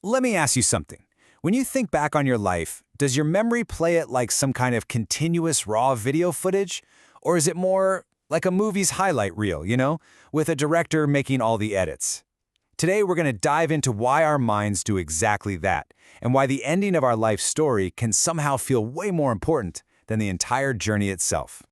let me ask you something. When you think back on your life, does your memory play it like some kind of continuous raw video footage? Or is it more like a movie's highlight reel, with a director making all the edits? Today, we're going to dive into why our minds do exactly that, and why the ending of our life story can somehow feel way more important than the entire journey itself.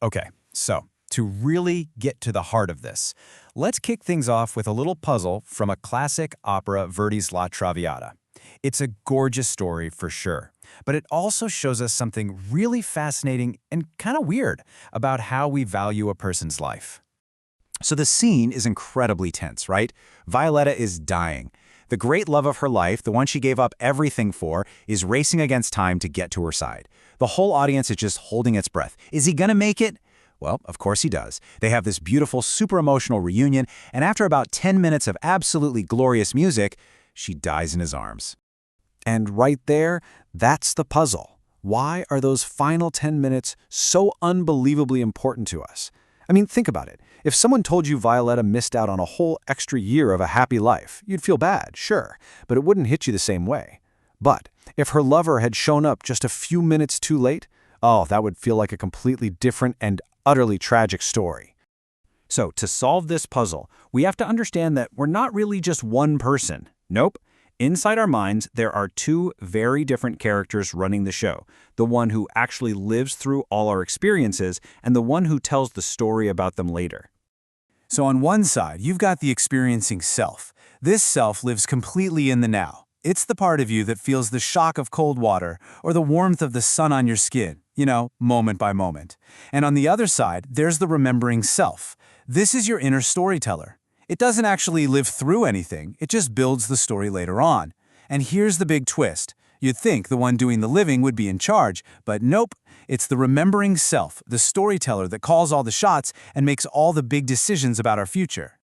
Okay, so to really get to the heart of this, let's kick things off with a little puzzle from a classic opera, Verdi's La Traviata. It's a gorgeous story for sure, but it also shows us something really fascinating and kind of weird about how we value a person's life. So the scene is incredibly tense, right? Violetta is dying. The great love of her life, the one she gave up everything for, is racing against time to get to her side. The whole audience is just holding its breath. Is he gonna make it? Well, of course he does. They have this beautiful, super emotional reunion, and after about 10 minutes of absolutely glorious music, she dies in his arms. And right there, that's the puzzle. Why are those final 10 minutes so unbelievably important to us? I mean, think about it. If someone told you Violetta missed out on a whole extra year of a happy life, you'd feel bad, sure, but it wouldn't hit you the same way. But if her lover had shown up just a few minutes too late, oh, that would feel like a completely different and utterly tragic story. So to solve this puzzle, we have to understand that we're not really just one person. Nope. Inside our minds, there are two very different characters running the show. The one who actually lives through all our experiences and the one who tells the story about them later. So on one side, you've got the experiencing self. This self lives completely in the now. It's the part of you that feels the shock of cold water or the warmth of the sun on your skin, moment by moment. And on the other side, there's the remembering self. This is your inner storyteller. It doesn't actually live through anything, it just builds the story later on. And here's the big twist. You'd think the one doing the living would be in charge, but nope. It's the remembering self, the storyteller that calls all the shots and makes all the big decisions about our future.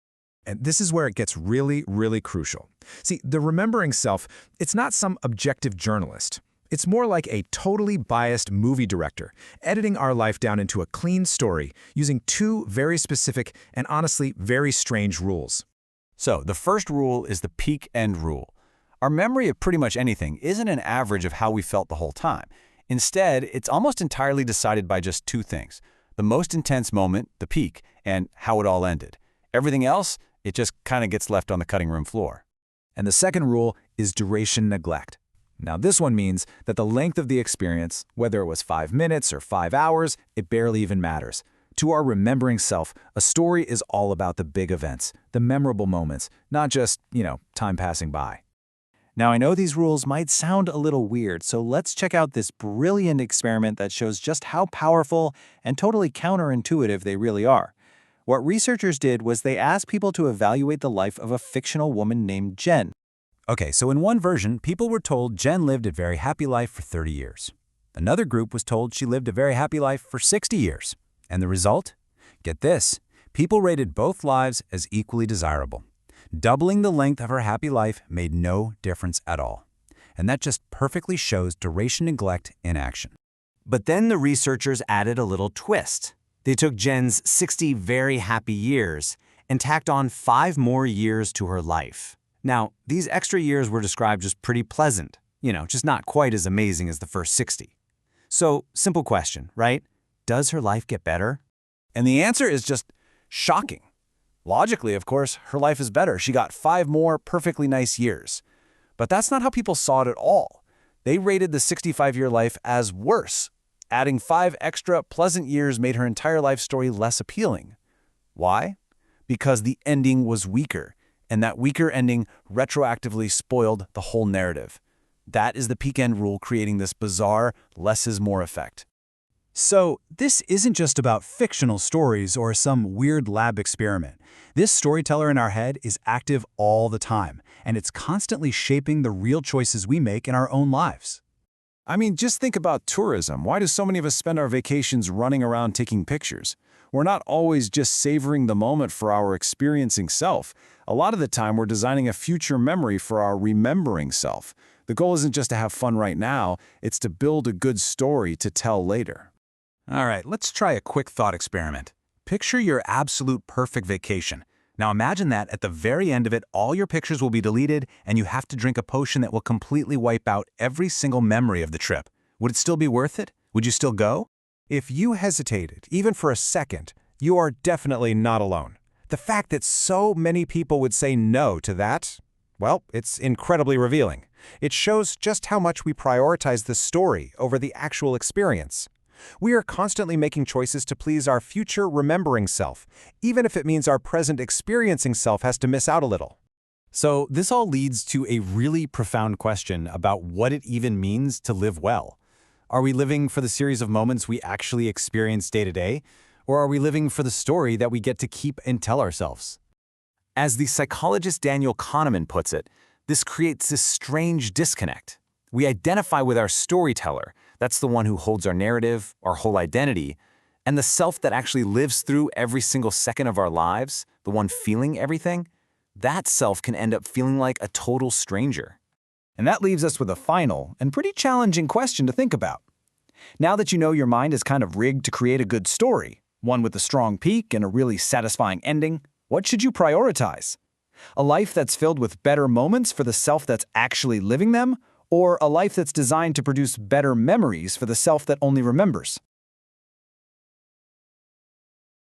And this is where it gets really, really crucial. See, the remembering self, it's not some objective journalist. It's more like a totally biased movie director, editing our life down into a clean story using two very specific and honestly very strange rules. So the first rule is the peak-end rule. Our memory of pretty much anything isn't an average of how we felt the whole time. Instead, it's almost entirely decided by just two things: the most intense moment, the peak, and how it all ended. Everything else, it just kind of gets left on the cutting room floor. And the second rule is duration neglect. Now this one means that the length of the experience, whether it was 5 minutes or 5 hours, it barely even matters. To our remembering self, a story is all about the big events, the memorable moments, not just, time passing by. Now I know these rules might sound a little weird, so let's check out this brilliant experiment that shows just how powerful and totally counterintuitive they really are. What researchers did was they asked people to evaluate the life of a fictional woman named Jen. Okay, so in one version, people were told Jen lived a very happy life for 30 years. Another group was told she lived a very happy life for 60 years. And the result? Get this, people rated both lives as equally desirable. Doubling the length of her happy life made no difference at all. And that just perfectly shows duration neglect in action. But then the researchers added a little twist. They took Jen's 60 very happy years and tacked on 5 more years to her life. Now, these extra years were described as pretty pleasant, just not quite as amazing as the first 60. So, simple question, right? Does her life get better? And the answer is just shocking. Logically, of course, her life is better. She got 5 more perfectly nice years. But that's not how people saw it at all. They rated the 65-year life as worse. Adding 5 extra pleasant years made her entire life story less appealing. Why? Because the ending was weaker. And that weaker ending retroactively spoiled the whole narrative. That is the peak-end rule creating this bizarre less is more effect. So, this isn't just about fictional stories or some weird lab experiment. This storyteller in our head is active all the time, and it's constantly shaping the real choices we make in our own lives. I mean, just think about tourism. Why do so many of us spend our vacations running around taking pictures? We're not always just savoring the moment for our experiencing self. A lot of the time, we're designing a future memory for our remembering self. The goal isn't just to have fun right now, it's to build a good story to tell later. All right, let's try a quick thought experiment. Picture your absolute perfect vacation. Now imagine that at the very end of it, all your pictures will be deleted and you have to drink a potion that will completely wipe out every single memory of the trip. Would it still be worth it? Would you still go? If you hesitated, even for a second, you are definitely not alone. The fact that so many people would say no to that, well, it's incredibly revealing. It shows just how much we prioritize the story over the actual experience. We are constantly making choices to please our future remembering self, even if it means our present experiencing self has to miss out a little. So this all leads to a really profound question about what it even means to live well. Are we living for the series of moments we actually experience day to day, or are we living for the story that we get to keep and tell ourselves? As the psychologist Daniel Kahneman puts it, this creates this strange disconnect. We identify with our storyteller, that's the one who holds our narrative, our whole identity, and the self that actually lives through every single second of our lives, the one feeling everything, that self can end up feeling like a total stranger. And that leaves us with a final and pretty challenging question to think about. Now that you know your mind is kind of rigged to create a good story, one with a strong peak and a really satisfying ending, what should you prioritize? A life that's filled with better moments for the self that's actually living them, or a life that's designed to produce better memories for the self that only remembers?